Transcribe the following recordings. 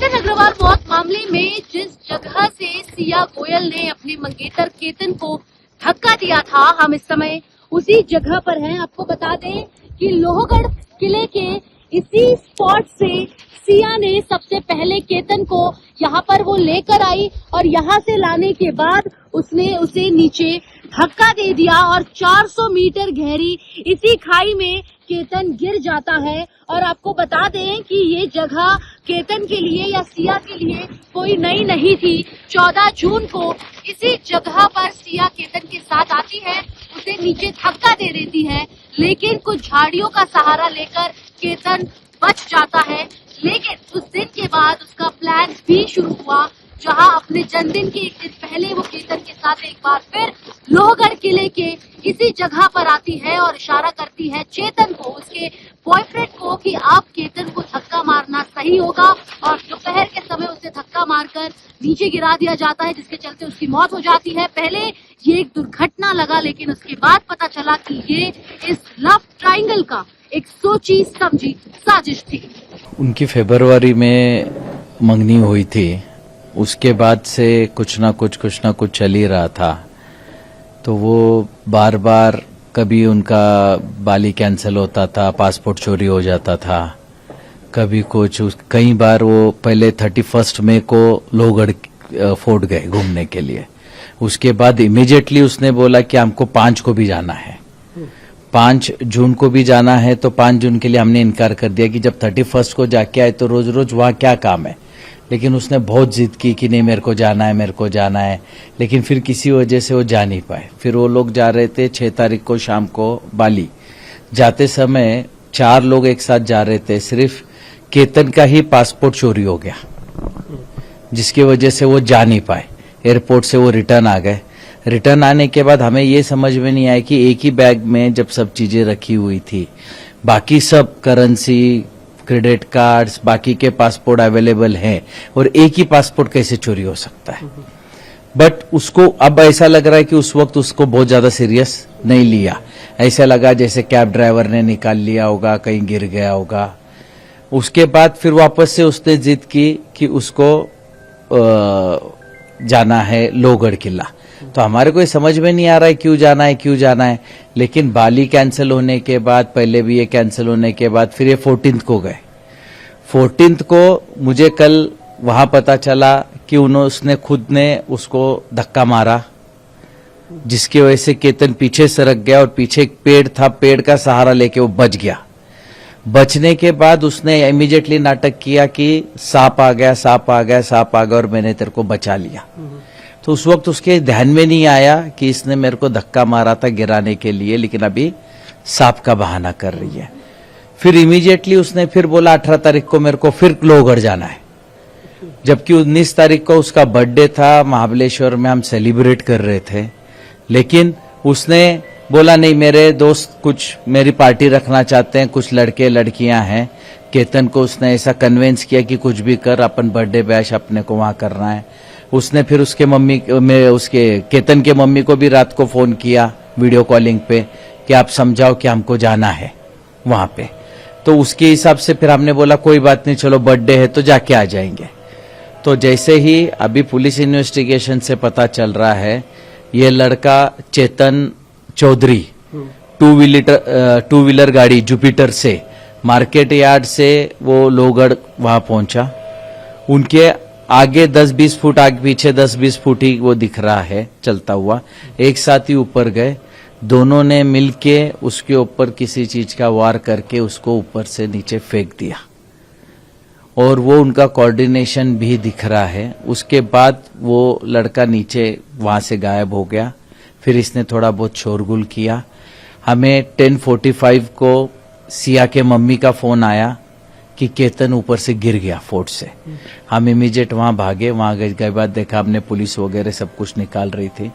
केतन अग्रवाल मौत मामले में जिस जगह से सिया गोयल ने अपने मंगेतर केतन को धक्का दिया था, हम इस समय उसी जगह पर हैं। आपको बता दें कि लोहगढ़ किले के इसी स्पॉट से सिया ने सबसे पहले केतन को यहाँ पर वो लेकर आई और यहाँ से लाने के बाद उसने उसे नीचे धक्का दे दिया और 400 मीटर गहरी इसी खाई में केतन गिर जाता है। और आपको बता दें कि ये जगह केतन के लिए या सिया के लिए कोई नई नहीं थी। 14 जून को इसी जगह पर सिया केतन के साथ आती है, उसे नीचे धक्का दे देती है, लेकिन कुछ झाड़ियों का सहारा लेकर केतन बच जाता है। लेकिन उस दिन के बाद उसका प्लान भी शुरू हुआ, जहां अपने जन्मदिन के एक दिन पहले वो केतन के साथ एक बार फिर लोहगढ़ किले के इसी जगह पर आती है और इशारा करती है चेतन को, उसके बॉयफ्रेंड को, कि आप केतन को धक्का मारना सही होगा। और दोपहर के समय उसे धक्का मारकर नीचे गिरा दिया जाता है, जिसके चलते उसकी मौत हो जाती है। पहले ये एक दुर्घटना लगा, लेकिन उसके बाद पता चला कि ये इस लव ट्रायंगल का एक सोची समझी साजिश थी। उनकी फरवरी में मंगनी हुई थी, उसके बाद से कुछ ना कुछ चल ही रहा था। तो वो बार बार कभी उनका बाली कैंसिल होता था, पासपोर्ट चोरी हो जाता था, कभी कुछ। कई बार वो पहले 31 मई को लोहगढ़ फोर्ट गए घूमने के लिए। उसके बाद इमीडिएटली उसने बोला कि हमको 5 को भी जाना है, 5 जून को भी जाना है। तो 5 जून के लिए हमने इनकार कर दिया कि जब 31 को जाके आए तो रोज रोज वहां क्या काम है। लेकिन उसने बहुत जिद की कि नहीं, मेरे को जाना है, मेरे को जाना है। लेकिन फिर किसी वजह से वो जा नहीं पाए। फिर वो लोग जा रहे थे 6 तारीख को शाम को बाली। जाते समय 4 लोग एक साथ जा रहे थे, सिर्फ केतन का ही पासपोर्ट चोरी हो गया, जिसकी वजह से वो जा नहीं पाए। एयरपोर्ट से वो रिटर्न आ गए। रिटर्न आने के बाद हमें ये समझ में नहीं आया कि एक ही बैग में जब सब चीजें रखी हुई थी, बाकी सब करेंसी, क्रेडिट कार्ड्स, बाकी के पासपोर्ट अवेलेबल हैं, और एक ही पासपोर्ट कैसे चोरी हो सकता है। बट उसको अब ऐसा लग रहा है कि उस वक्त उसको बहुत ज्यादा सीरियस नहीं लिया। ऐसा लगा जैसे कैब ड्राइवर ने निकाल लिया होगा, कहीं गिर गया होगा। उसके बाद फिर वापस से उसने जिद की कि उसको जाना है लोहगढ़ किला। तो हमारे को समझ में नहीं आ रहा है क्यों जाना है। लेकिन बाली कैंसिल होने के बाद, पहले भी ये कैंसिल होने के बाद, फिर ये 14 को गए। 14 को मुझे कल वहां पता चला कि उसने खुद ने उसको धक्का मारा, जिसकी वजह से केतन पीछे सरक गया और पीछे एक पेड़ था, पेड़ का सहारा लेके वो बच गया। बचने के बाद उसने इमीडिएटली नाटक किया कि सांप आ गया और मैंने तेरे को बचा लिया। तो उस वक्त उसके ध्यान में नहीं आया कि इसने मेरे को धक्का मारा था गिराने के लिए, लेकिन अभी सांप का बहाना कर रही है। फिर इमीडिएटली उसने फिर बोला 18 तारीख को मेरे को फिर लोहगढ़ जाना है, जबकि 19 तारीख को उसका बर्थडे था। महाबलेश्वर में हम सेलिब्रेट कर रहे थे, लेकिन उसने बोला नहीं, मेरे दोस्त कुछ मेरी पार्टी रखना चाहते हैं, कुछ लड़के लड़कियां हैं। केतन को उसने ऐसा कन्विंस किया कि कुछ भी कर, अपन बर्थडे बैश अपने को वहां करना है। उसने फिर उसके केतन के मम्मी को भी रात को फोन किया वीडियो कॉलिंग पे कि आप समझाओ कि हमको जाना है वहां पे। तो उसके हिसाब से फिर हमने बोला कोई बात नहीं, चलो बर्थडे है तो जाके आ जाएंगे। तो जैसे ही अभी पुलिस इन्वेस्टिगेशन से पता चल रहा है, ये लड़का चेतन चौधरी 2 व्हीलर गाड़ी जुपिटर से मार्केट यार्ड से वो लोहगढ़ वहां पहुंचा। उनके आगे 10-20 फुट, आगे पीछे 10-20 फुट ही वो दिख रहा है चलता हुआ। एक साथ ही ऊपर गए, दोनों ने मिलके उसके ऊपर किसी चीज का वार करके उसको ऊपर से नीचे फेंक दिया, और वो उनका कोऑर्डिनेशन भी दिख रहा है। उसके बाद वो लड़का नीचे वहां से गायब हो गया। फिर इसने थोड़ा बहुत शोरगुल किया। हमें 10:45 को सिया के मम्मी का फोन आया कि केतन ऊपर से गिर गया फोर्ट से। हम इमीडिएट वहां भागे। वहां गए बाद देखा हमने पुलिस वगैरह सब कुछ निकाल रही थी,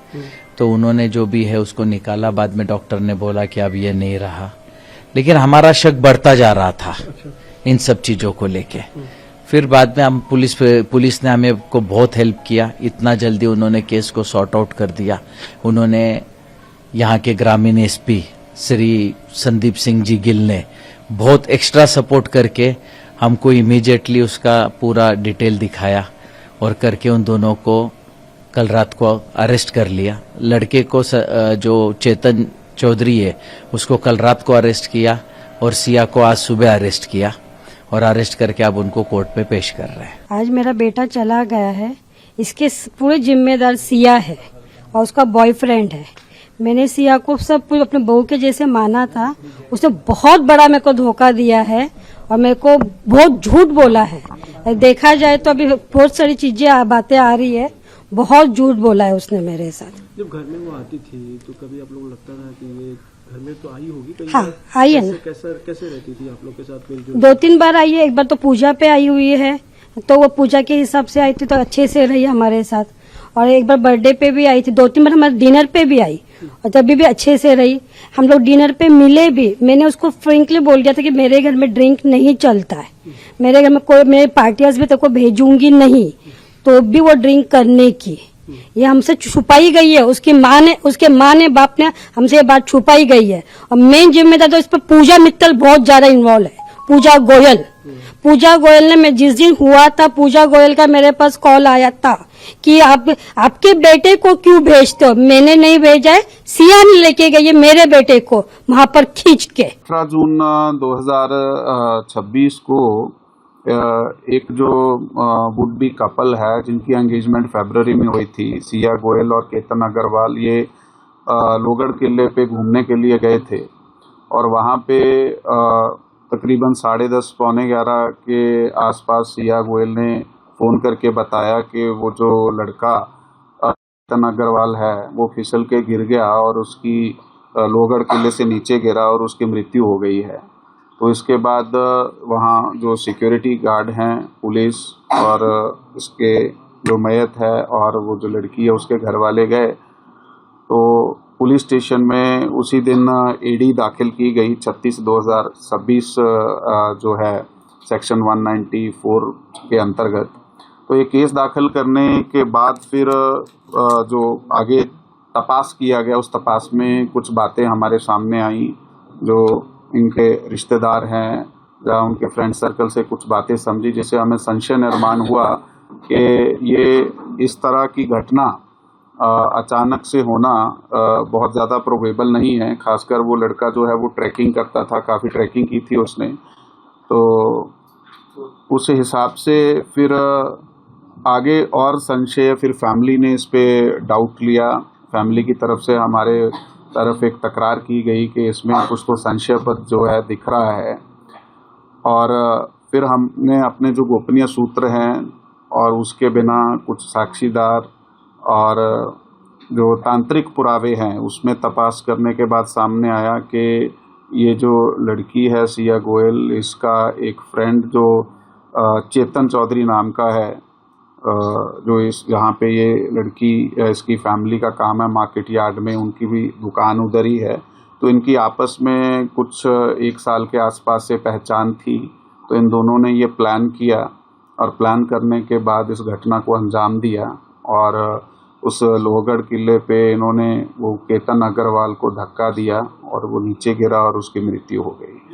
तो उन्होंने जो भी है उसको निकाला। बाद में डॉक्टर ने बोला कि अब ये नहीं रहा, लेकिन हमारा शक बढ़ता जा रहा था इन सब चीजों को लेके। फिर बाद में हम पुलिस ने हमें को बहुत हेल्प किया। इतना जल्दी उन्होंने केस को सॉर्ट आउट कर दिया। उन्होंने यहाँ के ग्रामीण एसपी श्री संदीप सिंह जी गिल ने बहुत एक्स्ट्रा सपोर्ट करके हमको इमीडिएटली उसका पूरा डिटेल दिखाया और करके उन दोनों को कल रात को अरेस्ट कर लिया। लड़के को जो चेतन चौधरी है उसको कल रात को अरेस्ट किया और सिया को आज सुबह अरेस्ट किया और अरेस्ट करके अब उनको कोर्ट पे पेश कर रहे हैं। आज मेरा बेटा चला गया है, इसके पूरे जिम्मेदार सिया है और उसका बॉयफ्रेंड है। मैंने सिया को सब कुछ अपने बहू के जैसे माना था, उसने बहुत बड़ा मेरे को धोखा दिया है और मेरे को बहुत झूठ बोला है। देखा जाए तो अभी बहुत सारी चीजें बातें आ रही है, बहुत झूठ बोला है उसने मेरे साथ। जब घर में वो आती थी तो कभी आप लोगों को लगता था कि ये घर में तो आई होगी कहीं? हाँ, आई है ना। कैसे रहती थी आप लोग के साथ मिलजुल? 2-3 बार आई है। एक बार तो पूजा पे आई हुई है, तो वो पूजा के हिसाब से आई थी तो अच्छे से रही हमारे साथ। और एक बार बर्थडे पे भी आई थी, 2-3 बार हमारे डिनर पे भी आई और तभी भी अच्छे से रही। हम लोग डिनर पे मिले भी। मैंने उसको फ्रेंकली बोल दिया था कि मेरे घर में ड्रिंक नहीं चलता है, मेरे घर में कोई मेरे पार्टियाज भी तेरे को भेजूंगी नहीं, तो भी वो ड्रिंक करने की ये हमसे छुपाई गई है। उसके माँ ने बाप ने हमसे ये बात छुपाई गई है। और मेन जिम्मेदार तो इस पर पूजा मित्तल बहुत ज्यादा इन्वॉल्व है। पूजा गोयल ने, मैं जिस दिन हुआ था, पूजा गोयल का मेरे पास कॉल आया था कि आपके बेटे को क्यों भेजते हो? मैंने नहीं भेजा है, सिया ने लेके गई है मेरे बेटे को वहां पर खींच के। 18 जून 2026 को एक जो वुड बी कपल है जिनकी एंगेजमेंट फरवरी में हुई थी, सिया गोयल और केतन अग्रवाल, ये लोहगढ़ किले पे घूमने के लिए गए थे और वहाँ पे तकरीबन 10:30 पौने 11 के आसपास सिया गोयल ने फ़ोन करके बताया कि वो जो लड़का केतन अग्रवाल है वो फिसल के गिर गया और उसकी लोहगढ़ किले से नीचे गिरा और उसकी मृत्यु हो गई है। तो इसके बाद वहाँ जो सिक्योरिटी गार्ड हैं, पुलिस और उसके जो मैयत है और वो जो लड़की है उसके घर वाले गए, तो पुलिस स्टेशन में उसी दिन एडी दाखिल की गई 36/2026 जो है सेक्शन 194 के अंतर्गत। तो ये केस दाखिल करने के बाद फिर जो आगे तपास किया गया, उस तपास में कुछ बातें हमारे सामने आई। जो इनके रिश्तेदार हैं या उनके फ्रेंड सर्कल से कुछ बातें समझी, जिससे हमें संशय निर्माण हुआ कि ये इस तरह की घटना अचानक से होना बहुत ज़्यादा प्रोबेबल नहीं है। खासकर वो लड़का जो है वो ट्रैकिंग करता था, काफ़ी ट्रैकिंग की थी उसने, तो उस हिसाब से फिर आगे और संशय, फिर फैमिली ने इस पे डाउट लिया। फैमिली की तरफ से हमारे तरफ एक तकरार की गई कि इसमें कुछ तो संशयपद जो है दिख रहा है, और फिर हमने अपने जो गोपनीय सूत्र हैं और उसके बिना कुछ साक्षीदार और जो तांत्रिक पुरावे हैं उसमें तपास करने के बाद सामने आया कि ये जो लड़की है सिया गोयल, इसका एक फ्रेंड जो चेतन चौधरी नाम का है, जो इस यहाँ पे ये लड़की, इसकी फैमिली का काम है मार्केट यार्ड में, उनकी भी दुकान उधर ही है, तो इनकी आपस में कुछ 1 साल के आसपास से पहचान थी। तो इन दोनों ने ये प्लान किया और प्लान करने के बाद इस घटना को अंजाम दिया और उस लोहगढ़ किले पे इन्होंने वो केतन अग्रवाल को धक्का दिया और वो नीचे गिरा और उसकी मृत्यु हो गई।